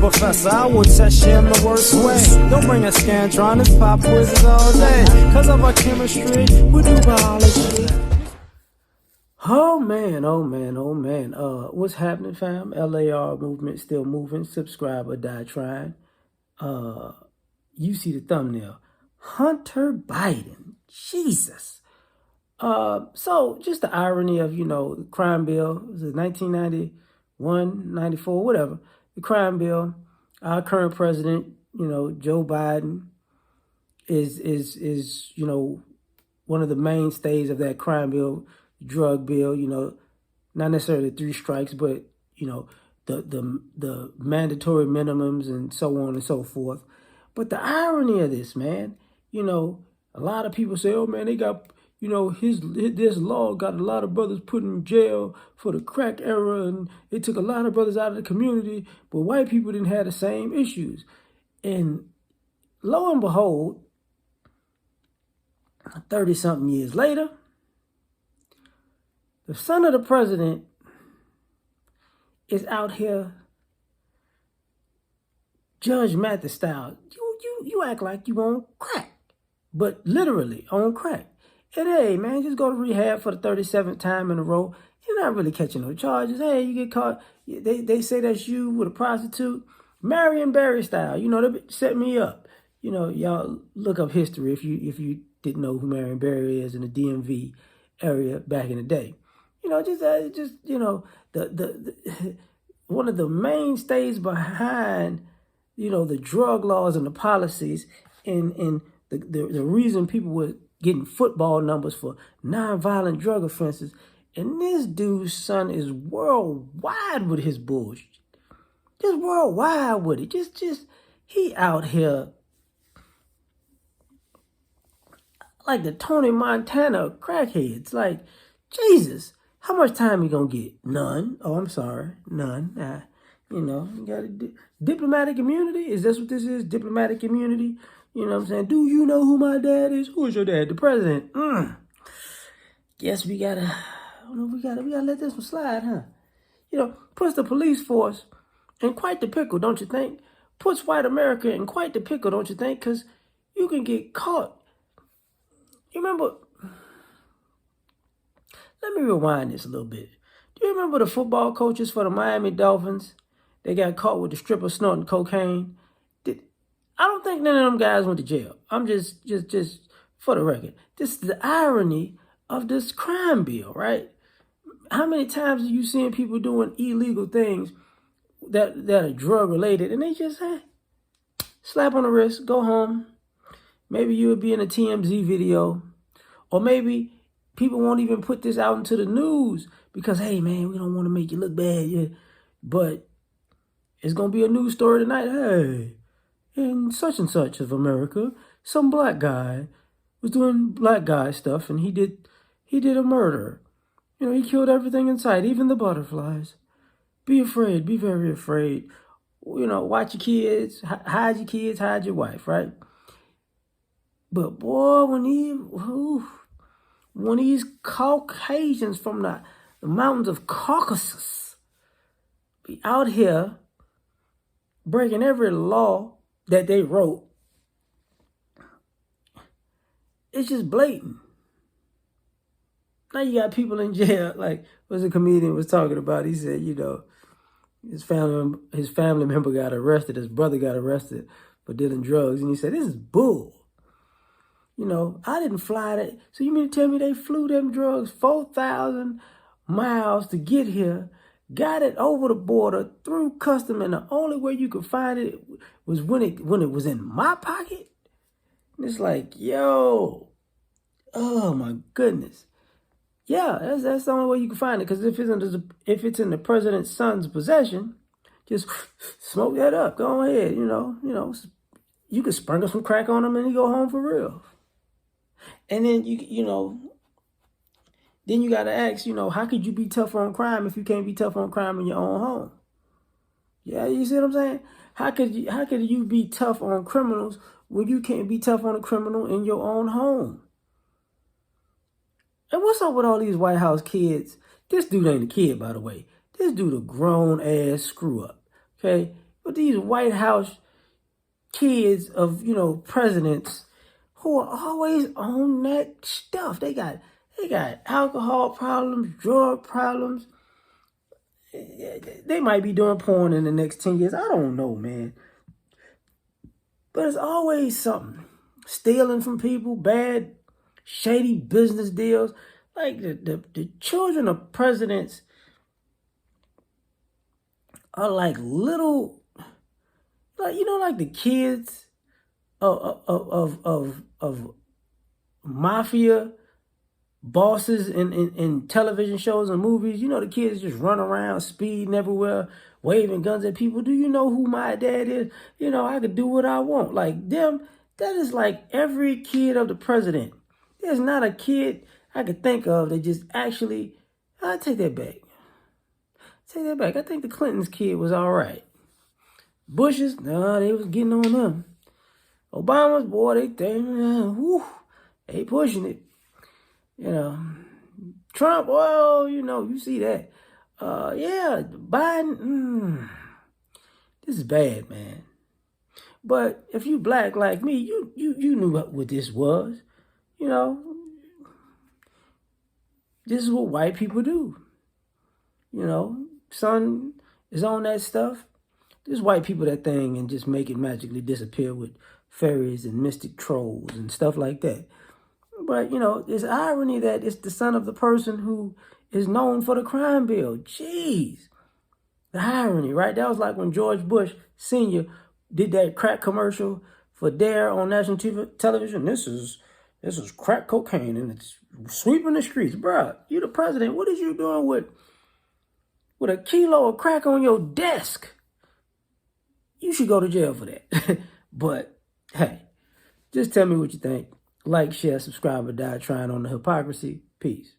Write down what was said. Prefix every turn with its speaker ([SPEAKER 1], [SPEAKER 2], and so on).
[SPEAKER 1] professor, I will test you in the worst way. Don't bring a scantron, it's pop quizzes all day. Cause of our chemistry, we do biology. Oh man, oh man, oh man. What's happening, fam? L.A.R. movement still moving. Subscribe or die trying. You see the thumbnail. Hunter Biden. Jesus. So just the irony of, the crime bill. Was it 1991, 94, whatever. The crime bill. Our current president, Joe Biden, is one of the mainstays of that crime bill, drug bill, not necessarily 3 strikes, but, the mandatory minimums and so on and so forth. But the irony of this, man, a lot of people say, oh, man, they got, this law got a lot of brothers put in jail for the crack era, and it took a lot of brothers out of the community, but white people didn't have the same issues. And lo and behold, 30-something years later, the son of the president is out here Judge Mathis style. You act like you on crack, but literally on crack. And hey, man, just go to rehab for the 37th time in a row. You're not really catching no charges. Hey, you get caught. They say that's you with a prostitute. Marion Barry style. They set me up. Y'all look up history if you didn't know who Marion Barry is in the DMV area back in the day. The one of the mainstays behind, the drug laws and the policies and the reason people were getting football numbers for nonviolent drug offenses. And this dude's son is worldwide with his bullshit. Just worldwide with it. Just he out here like the Tony Montana of crackheads. Like, Jesus, how much time you gonna get? None. Oh, I'm sorry. None. You got diplomatic immunity. Is this what this is? Diplomatic immunity? You know what I'm saying? Do you know who my dad is? Who is your dad? The president. Guess we gotta let this one slide, huh? Puts the police force in quite the pickle, don't you think? Puts white America in quite the pickle, don't you think? Because you can get caught. You remember? Let me rewind this a little bit. Do you remember the football coaches for the Miami Dolphins? They got caught with the stripper snorting cocaine. I don't think none of them guys went to jail. I'm just for the record. This is the irony of this crime bill, right? How many times are you seeing people doing illegal things that are drug related, and they just slap on the wrist, go home. Maybe you would be in a TMZ video, or maybe people won't even put this out into the news because, hey, man, we don't want to make you look bad. Yeah. But it's going to be a news story tonight. Hey, in such and such of America, some black guy was doing black guy stuff, and he did a murder. He killed everything in sight, even the butterflies. Be afraid. Be very afraid. Watch your kids. Hide your kids. Hide your wife, right? But boy, when these Caucasians from the mountains of Caucasus be out here breaking every law that they wrote, it's just blatant. Now you got people in jail, like what the comedian was talking about. He said, his family member got arrested, his brother got arrested for dealing drugs, and he said, this is bull. I didn't fly that. So you mean to tell me they flew them drugs 4,000 miles to get here, got it over the border, through custom, and the only way you could find it was when it was in my pocket? And it's like, yo, oh my goodness. Yeah, that's the only way you can find it. Because if it's in the president's son's possession, just smoke that up. Go ahead, you could sprinkle some crack on him and he go home for real. And then then you got to ask, how could you be tough on crime if you can't be tough on crime in your own home? Yeah, you see what I'm saying? How could you be tough on criminals when you can't be tough on a criminal in your own home? And what's up with all these White House kids? This dude ain't a kid, by the way. This dude a grown-ass screw-up, okay? But these White House kids of, presidents who are always on that stuff. They got alcohol problems, drug problems. They might be doing porn in the next 10 years. I don't know, man. But it's always something. Stealing from people, bad, shady business deals. Like the children of presidents are like little, like, like the kids of mafia bosses in television shows and movies. The kids just run around speeding everywhere, waving guns at people. Do you know who my dad is? I could do what I want. Like them, that is like every kid of the president. There's not a kid I could think of that just actually, I take that back. Take that back. I think the Clintons' kid was all right. Bush's, no, they was getting on them. Obama's, boy, they pushing it. Trump, well, you see that. Yeah, Biden, this is bad, man. But if you black like me, you knew what this was. This is what white people do. Son is on that stuff. There's white people that thing and just make it magically disappear with fairies and mystic trolls and stuff like that. But, it's irony that it's the son of the person who is known for the crime bill. Jeez. The irony, right? That was like when George Bush Sr. did that crack commercial for L.A.R on national television. This is crack cocaine and it's sweeping the streets. Bruh, you the president. What is you doing with a kilo of crack on your desk? You should go to jail for that. But, hey, just tell me what you think. Like, share, subscribe, or die trying on the hypocrisy. Peace.